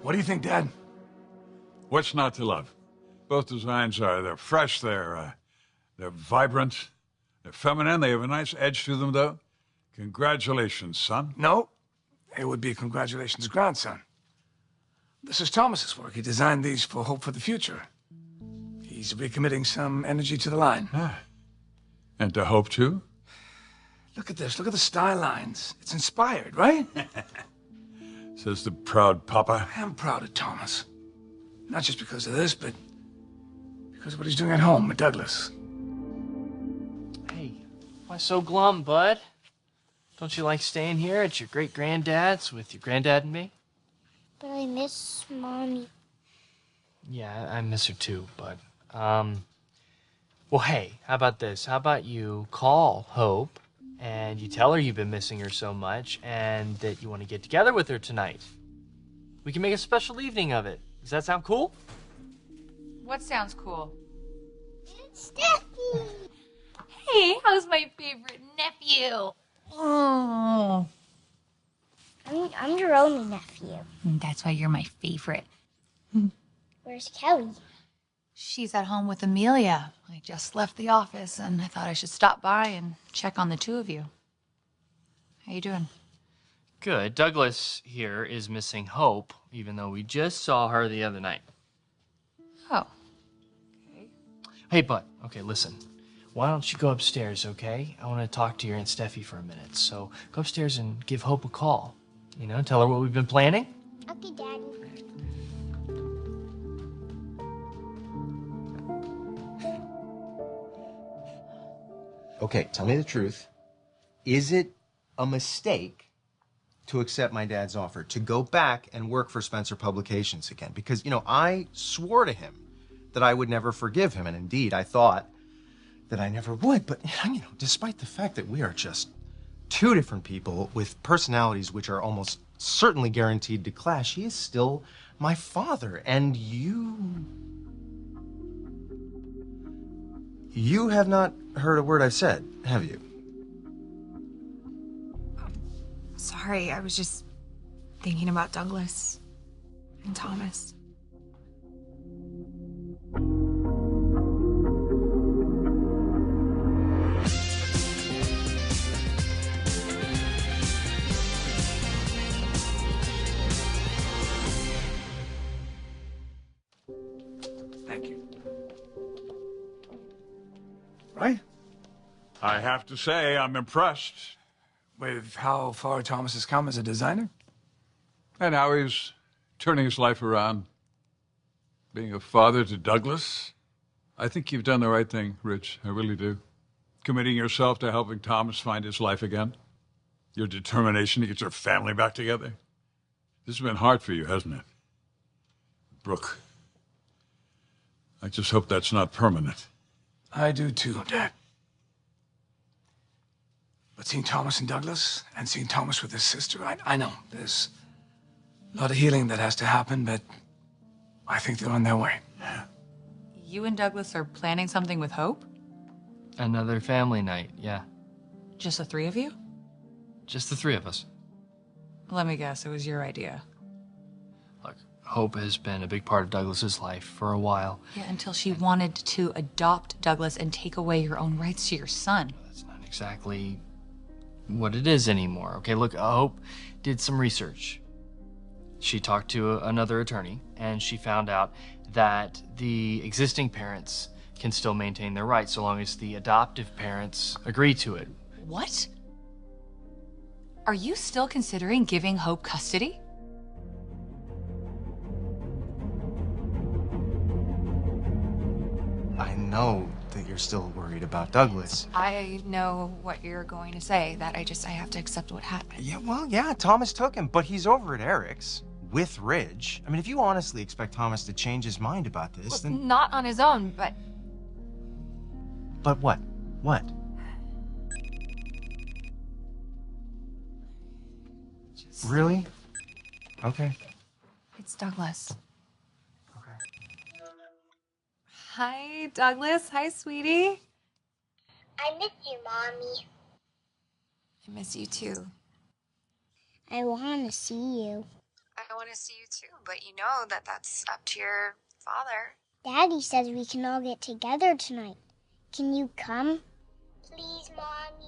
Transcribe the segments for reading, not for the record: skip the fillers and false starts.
What do you think, Dad? What's not to love? Both designs they're fresh, they're vibrant, they're feminine, they have a nice edge to them, though. Congratulations, son. No, it would be congratulations, grandson. This is Thomas's work. He designed these for Hope for the Future. He's recommitting some energy to the line. Ah. And to Hope, too? Look at this. Look at the style lines. It's inspired, right? Says the proud papa. I am proud of Thomas. Not just because of this, but because of what he's doing at home with Douglas. Hey, why so glum, bud? Don't you like staying here at your great-granddad's with your granddad and me? But I miss Mommy. Yeah, I miss her too, bud. Well, hey, how about this? How about you call Hope and you tell her you've been missing her so much and that you want to get together with her tonight? We can make a special evening of it. Does that sound cool? What sounds cool? Steffy! Hey, how's my favorite nephew? Oh. I'm your only nephew. That's why you're my favorite. Where's Kelly? She's at home with Amelia. I just left the office and I thought I should stop by and check on the two of you. How you doing? Good. Douglas here is missing Hope, even though we just saw her the other night. Oh. Okay. Hey, bud. Okay, listen. Why don't you go upstairs, okay? I want to talk to your Aunt Steffi for a minute. So go upstairs and give Hope a call. You know, tell her what we've been planning. Okay, Daddy. Okay, tell me the truth. Is it a mistake to accept my dad's offer to go back and work for Spencer Publications again? Because, you know, I swore to him that I would never forgive him, and indeed I thought that I never would. But, you know, despite the fact that we are just two different people with personalities which are almost certainly guaranteed to clash, he is still my father. And you have not heard a word I've said, have you? Sorry, I was just thinking about Douglas and Thomas. Thank you. Right? I have to say, I'm impressed. With how far Thomas has come as a designer? And how he's turning his life around. Being a father to Douglas. I think you've done the right thing, Rich. I really do. Committing yourself to helping Thomas find his life again. Your determination to get your family back together. This has been hard for you, hasn't it? Brooke, I just hope that's not permanent. I do too, Dad. But seeing Thomas and Douglas, and seeing Thomas with his sister, I know there's a lot of healing that has to happen, but I think they're on their way. You and Douglas are planning something with Hope? Another family night, yeah. Just the three of you? Just the three of us. Let me guess, it was your idea. Look, Hope has been a big part of Douglas's life for a while. Yeah, until she wanted to adopt Douglas and take away your own rights to your son. That's not exactly what it is anymore. Okay, look, Hope did some research. She talked to another attorney, and she found out that the existing parents can still maintain their rights so long as the adoptive parents agree to it. What? Are you still considering giving Hope custody? I know that you're still worried about Douglas. I know what you're going to say, that I have to accept what happened. Yeah, well, yeah, Thomas took him, but he's over at Eric's with Ridge. I mean, if you honestly expect Thomas to change his mind about this, Well, then... not on his own, but... But what? What? Really? Okay. It's Douglas. Okay. Hi, Douglas. Hi, sweetie. I miss you, Mommy. I miss you too. I want to see you. I want to see you too, but you know that that's up to your father. Daddy says we can all get together tonight. Can you come? Please, Mommy.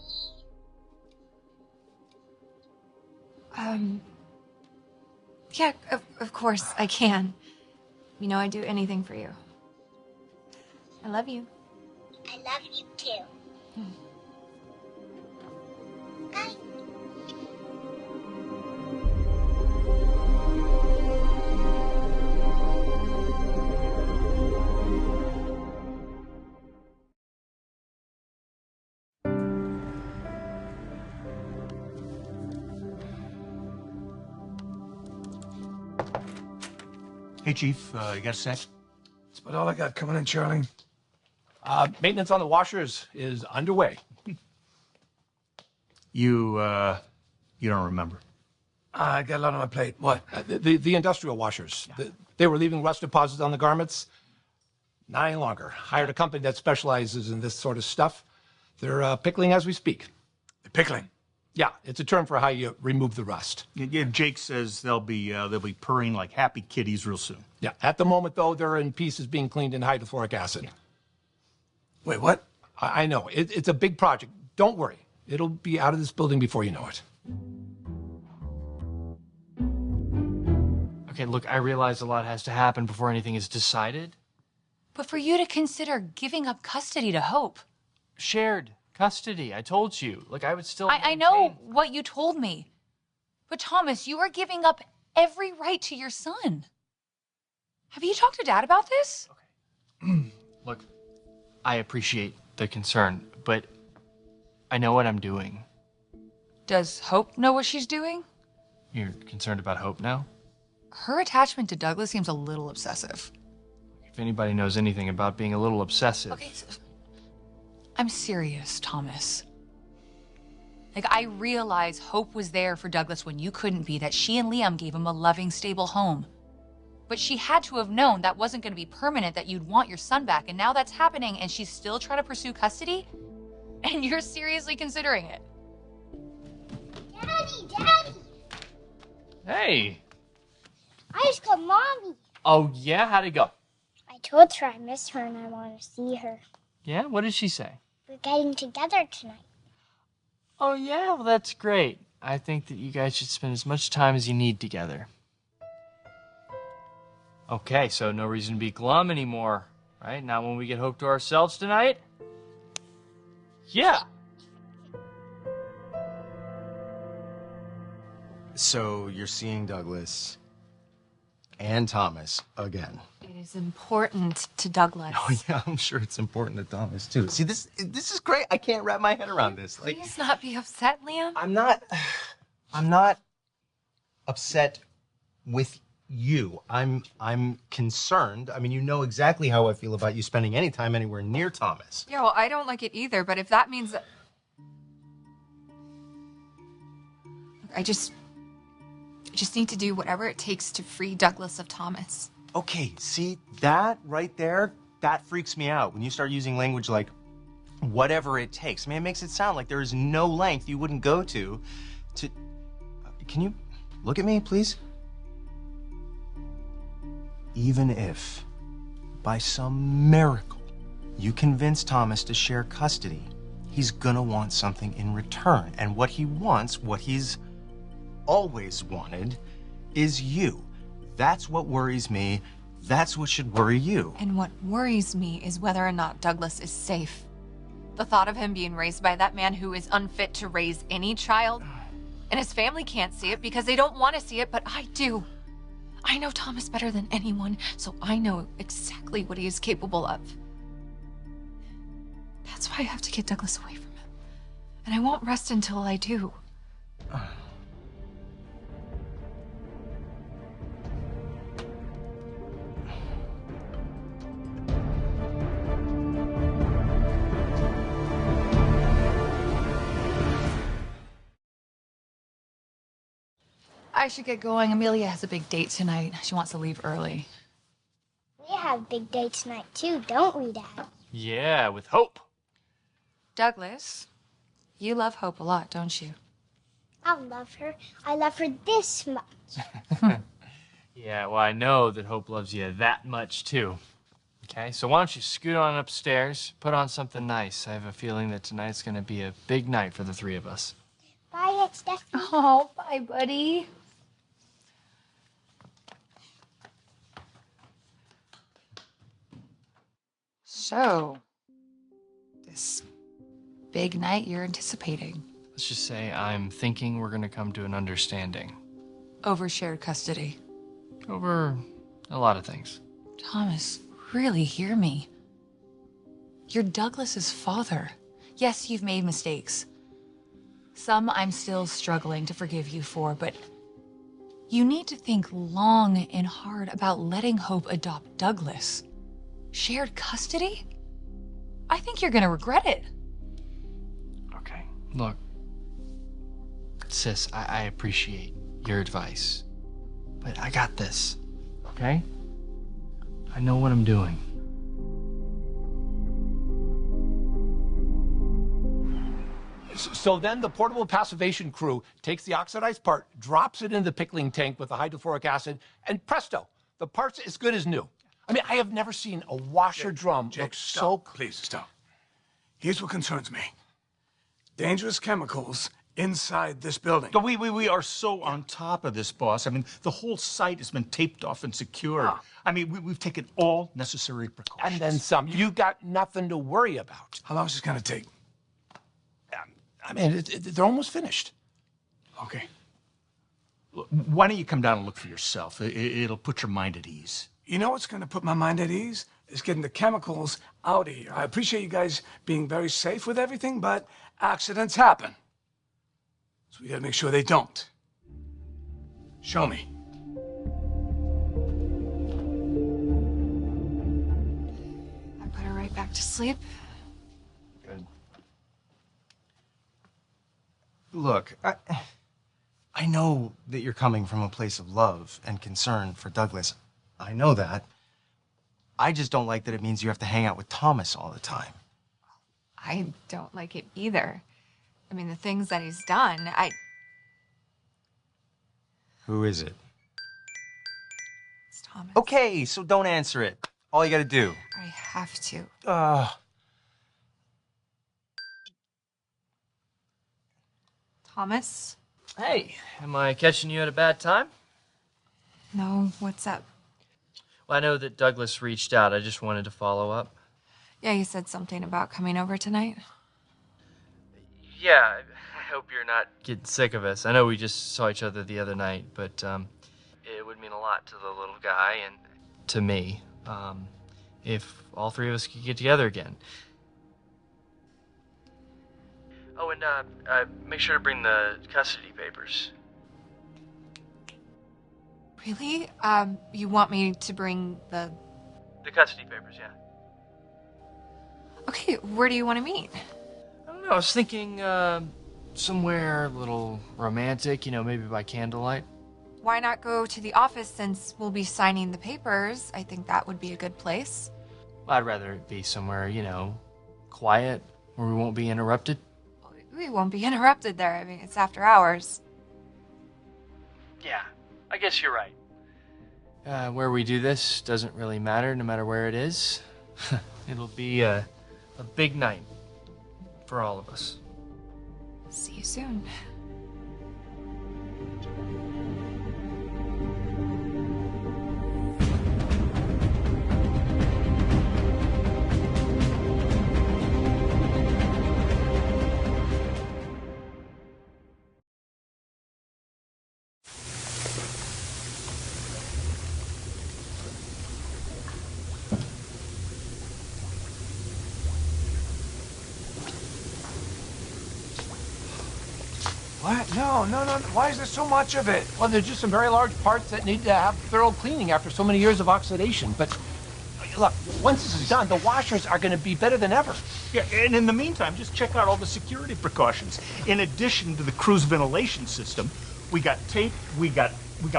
Yeah, of course I can. You know, I'd do anything for you. I love you. I love you too. Bye. Hey, Chief, you got a sec? That's about all I got coming in, Charlie. Maintenance on the washers is underway. You don't remember? I got a lot on my plate. What? The industrial washers. They were leaving rust deposits on the garments. Not any longer. Hired a company that specializes in this sort of stuff. They're pickling as we speak. Pickling. Yeah, it's a term for how you remove the rust. Yeah, Jake says they'll be purring like happy kitties real soon. Yeah, at the moment, though, they're in pieces being cleaned in hydrofluoric acid. Yeah. Wait, what? I know. It's a big project. Don't worry. It'll be out of this building before you know it. Okay, look, I realize a lot has to happen before anything is decided. But for you to consider giving up custody to Hope. Shared custody, I told you. Look, I would still I know what you told me. But Thomas, you are giving up every right to your son. Have you talked to Dad about this? Okay. Look, I appreciate the concern, but I know what I'm doing. Does Hope know what she's doing? You're concerned about Hope now? Her attachment to Douglas seems a little obsessive. If anybody knows anything about being a little obsessive... Okay, I'm serious, Thomas. Like, I realize Hope was there for Douglas when you couldn't be, that she and Liam gave him a loving, stable home. But she had to have known that wasn't going to be permanent, that you'd want your son back, and now that's happening, and she's still trying to pursue custody? And you're seriously considering it? Daddy! Hey! I just got Mommy. Oh, yeah? How'd it go? I told her I miss her and I want to see her. Yeah? What did she say? We're getting together tonight. Oh, yeah? Well, that's great. I think that you guys should spend as much time as you need together. Okay, so no reason to be glum anymore, right? Not when we get Hope to ourselves tonight? Yeah! So you're seeing Douglas and Thomas again. It is important to Douglas. Oh yeah, I'm sure it's important to Thomas too. See, this is great. I can't wrap my head around this. Like, Please not be upset, Liam. I'm not upset with you. I'm concerned. I mean, you know exactly how I feel about you spending any time anywhere near Thomas. Yeah, well, I don't like it either, but if that means that... I just need to do whatever it takes to free Douglas of Thomas. Okay, see, that right there, that freaks me out. When you start using language like whatever it takes. I mean, it makes it sound like there is no length you wouldn't go to... Can you look at me, please? Even if, by some miracle, you convince Thomas to share custody, he's gonna want something in return. And what he wants, what he's always wanted, is you. That's what worries me. That's what should worry you. And what worries me is whether or not Douglas is safe. The thought of him being raised by that man who is unfit to raise any child, and his family can't see it because they don't want to see it, but I do. I know Thomas better than anyone, so I know exactly what he is capable of. That's why I have to get Douglas away from him. And I won't rest until I do. I should get going. Amelia has a big date tonight. She wants to leave early. We have a big day tonight, too, don't we, Dad? Yeah, with Hope. Douglas, you love Hope a lot, don't you? I love her. I love her this much. Yeah, well, I know that Hope loves you that much, too. Okay, so why don't you scoot on upstairs, put on something nice. I have a feeling that tonight's going to be a big night for the three of us. Bye, it's Steffy. Oh, bye, buddy. So, this big night you're anticipating. Let's just say I'm thinking we're going to come to an understanding. Over shared custody. Over a lot of things. Thomas, really hear me. You're Douglas's father. Yes, you've made mistakes. Some I'm still struggling to forgive you for, but you need to think long and hard about letting Hope adopt Douglas. Shared custody? I think you're gonna regret it. Okay, look. Sis, I appreciate your advice, but I got this, okay? I know what I'm doing. So then the portable passivation crew takes the oxidized part, drops it in the pickling tank with the hydrofluoric acid, and presto, the part's as good as new. I mean, I have never seen a washer drum Jake, look so... stop. Please, stop. Here's what concerns me. Dangerous chemicals inside this building. But we are so on top of this, boss. I mean, the whole site has been taped off and secured. I mean, we've taken all necessary precautions. And then some. You got nothing to worry about. How long is this gonna take? I mean, they're almost finished. Okay. Look, why don't you come down and look for yourself? It'll put your mind at ease. You know what's gonna put my mind at ease? Is getting the chemicals out of here. I appreciate you guys being very safe with everything, but accidents happen. So we gotta make sure they don't. Show me. I put her right back to sleep. Good. Look, I know that you're coming from a place of love and concern for Douglas. I know that. I just don't like that it means you have to hang out with Thomas all the time. I don't like it either. I mean, the things that he's done, Who is it? It's Thomas. Okay, so don't answer it. All you gotta do. I have to. Thomas? Hey, am I catching you at a bad time? No, what's up? Well, I know that Douglas reached out. I just wanted to follow up. Yeah, you said something about coming over tonight. Yeah, I hope you're not getting sick of us. I know we just saw each other the other night, but it would mean a lot to the little guy and to me if all three of us could get together again. Oh, and make sure to bring the custody papers. Really? You want me to bring the... The custody papers, yeah. Okay, where do you want to meet? I don't know, I was thinking somewhere a little romantic, you know, maybe by candlelight. Why not go to the office since we'll be signing the papers? I think that would be a good place. I'd rather it be somewhere, you know, quiet, where we won't be interrupted. We won't be interrupted there. I mean, it's after hours. Yeah, I guess you're right. Where we do this doesn't really matter, no matter where it is. It'll be a big night for all of us. See you soon. What? No. Why is there so much of it? Well, there's just some very large parts that need to have thorough cleaning after so many years of oxidation. But look, once this is done, the washers are going to be better than ever. Yeah, and in the meantime, just check out all the security precautions. In addition to the crew's ventilation system, We got tape, we got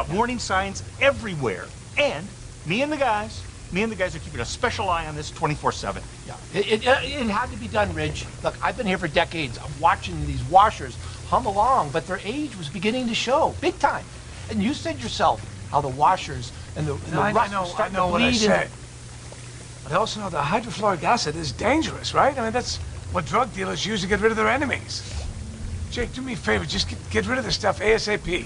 warning signs everywhere. And me and the guys are keeping a special eye on this 24/7. Yeah, it had to be done, Ridge. Look, I've been here for decades. I'm watching these washers hum along, but their age was beginning to show, big time. And you said yourself how the washers and the rust was starting to bleed. I know what I said. But I also know that hydrofluoric acid is dangerous, right? I mean, that's what drug dealers use to get rid of their enemies. Jake, do me a favor, just get rid of this stuff ASAP.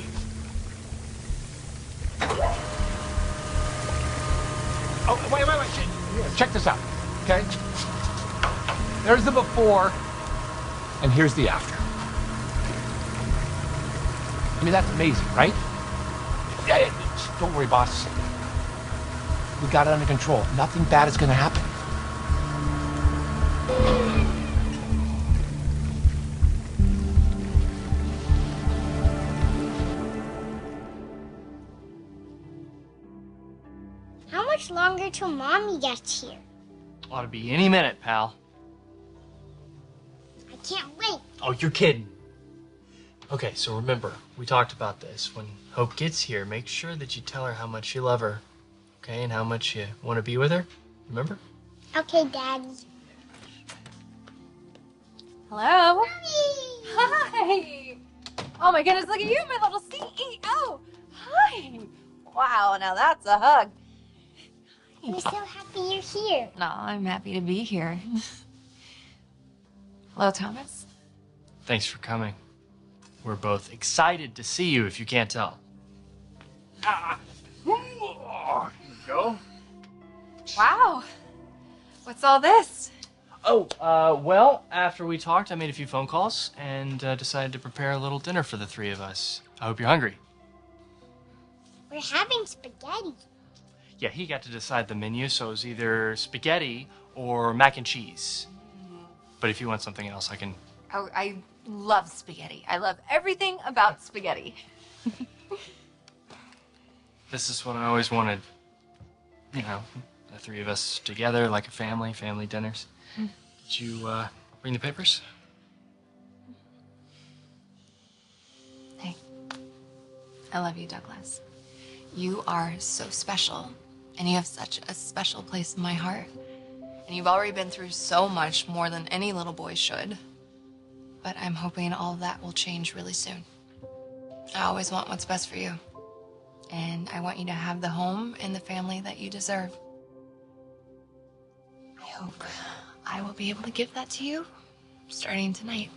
Oh, wait. Check this out, okay? There's the before, and here's the after. I mean, that's amazing, right? Yeah, don't worry, boss. We got it under control. Nothing bad is gonna happen. How much longer till Mommy gets here? Ought to be any minute, pal. I can't wait. Oh, you're kidding. Okay, so remember, we talked about this. When Hope gets here, make sure that you tell her how much you love her. Okay, and how much you want to be with her. Remember? Okay, Daddy. Hello. Mommy! Hi. Oh my goodness, look at you, my little CEO. Hi. Wow, now that's a hug. We're so happy you're here. No, I'm happy to be here. Hello, Thomas. Thanks for coming. We're both excited to see you, if you can't tell. Go. Wow. What's all this? Oh, well, after we talked, I made a few phone calls and decided to prepare a little dinner for the three of us. I hope you're hungry. We're having spaghetti. Yeah, he got to decide the menu, so it was either spaghetti or mac and cheese. But if you want something else, I can... Oh, I love spaghetti. I love everything about spaghetti. This is what I always wanted. You know, the three of us together like a family dinners. Did you bring the papers? Hey, I love you, Douglas. You are so special, and you have such a special place in my heart. And you've already been through so much more than any little boy should. But I'm hoping all of that will change really soon. I always want what's best for you. And I want you to have the home and the family that you deserve. I hope I will be able to give that to you starting tonight.